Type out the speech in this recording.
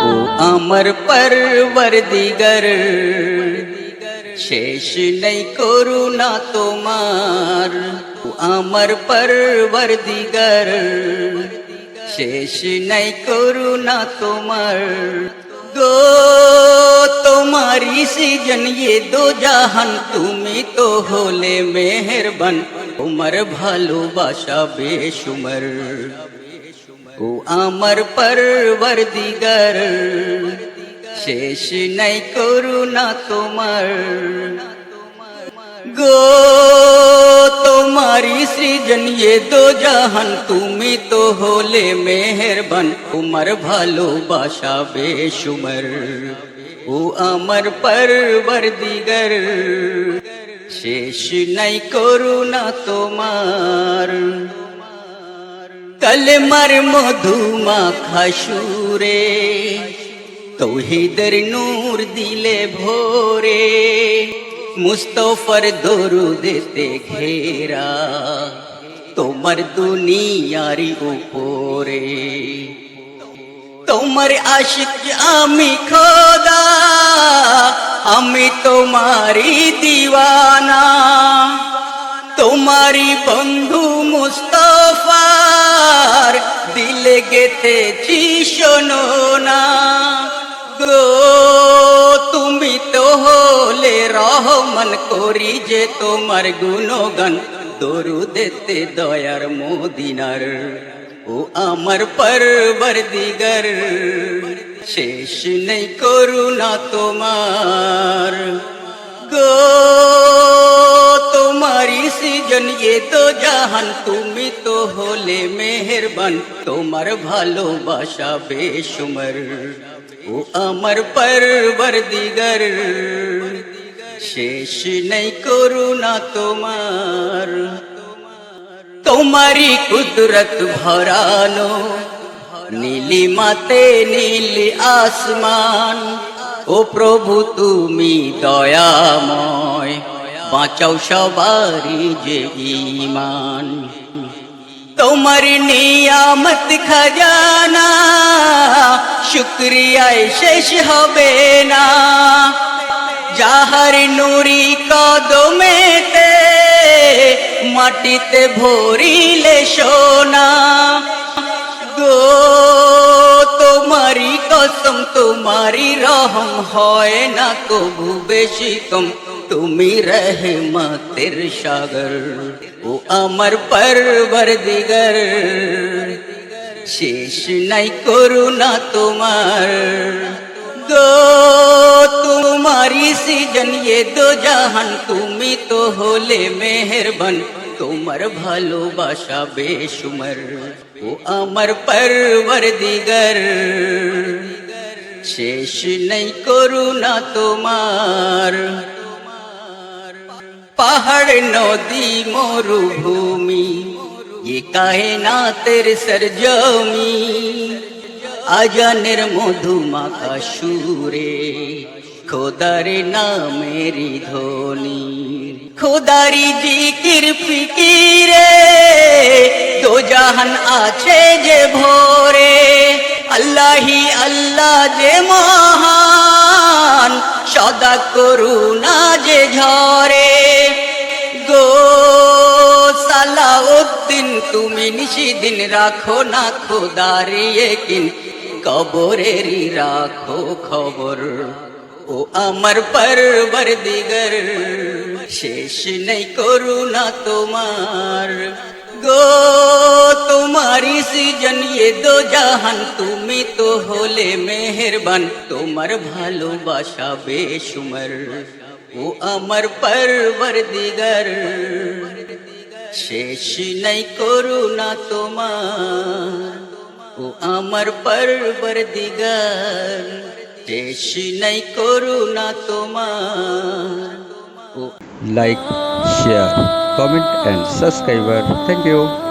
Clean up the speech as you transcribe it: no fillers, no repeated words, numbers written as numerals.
ও আমার পরবর্দিগার, শেষ নেই করুণা তোমার। ও আমার পরবর্দিগার, শেষ নেই করুণা তোমার। গো তোমারি সৃজন ये दो জাহান, তুমি তো হলে মেহেরবান। তোমার ভালোবাসা বেশুমার। ও আমার পরবর্দিগার, শেষ নাই করুণা তোমার। গো তোমারি সৃজন ये दो জাহান, তুমি তো হলে মেহেরবান। তোমার ভালোবাসা বেশুমার। ও আমার পরবর্দিগার, শেষ নাই করুণা তোমার। কলমার মধু মাখা সুরে, তৌহিদের নূর দিলে ভোরে। মুস্তফার দরুদেতে ঘেরা, তোমার দুনিয়ারি উপরে। তোমার আশিক আমি খোদা, আমি তোমারি দিওয়ানা। তোমারি বন্ধু মুস্তফার দিলে গেথেছি শোনো না। গো তুমি তো হলে রহমান, করি যে তোমার গুণগান। দরুদেতে দয়ার মদিনার। ও আমার পরবর্দিগার, শেষ নেই করুণা তোমার। গো তোমারি সৃজন ये दो জাহান, তুমি তো হলে মেহেরবান। তোমার ভালোবাসা বেশুমার। ও আমার পরবর্দিগার, শেষ নেই করুণা তোমার। তোমারি কুদরত ভরানো, নীলিমাতে নীল আসমান। ও প্রভু তুমি দয়াময়, বাঁচাও সবারি যে ঈমান। তোমার নিয়ামত খজানা, শুকরিয়ায় শেষ হবে না। যাহার নুরি কদমেতে, মাটিতে ভরিলে সোনা। গো তোমারি কসম, তোমারি রহম হয় না কবু বেশি কম। তুমি রহমতের সাগর। ও আমার পরবর্দিগার, শেষ নাই করুণা তোমার। গো তোমারি সৃজন ये दो জাহান, তুমি তো হলে মেহেরবান। তোমার ভালোবাসা বেশুমার। ও আমার পরবর্দিগার, শেষ নেই করুণা তোমার। পাহাড় নদী মরুভূমি, ये কায়নাতের সরজমি। আজানের মধু মাখা সুরে, খোদার নামেরি ধ্বনি। খোদারি জিকির ফিকিরে, দো জাহান আছে যে ভোরে। আল্লাহি আল্লাহ যে মহান, সদা করুণা যে ঝরে। গো সালাউদ্দিন তুমি নিশিদিন, রাখো না খোদারি ইয়াকিন। কবরেরই রাখো খবর। ও আমার পরবর্দিগার, শেষ নেই করুণা তোমার। গো তোমারি সৃজন ये दो জাহান, তুমি তো হলে মেহেরবান। তোমার ভালোবাসা বেশুমার। ও আমার পরবর্দিগার, শেষ নাই করুণা তোমার। ও আমার পরবর্দিগার, শেষ নাই করুণা তোমার। Like, share, comment and subscribe. Thank you.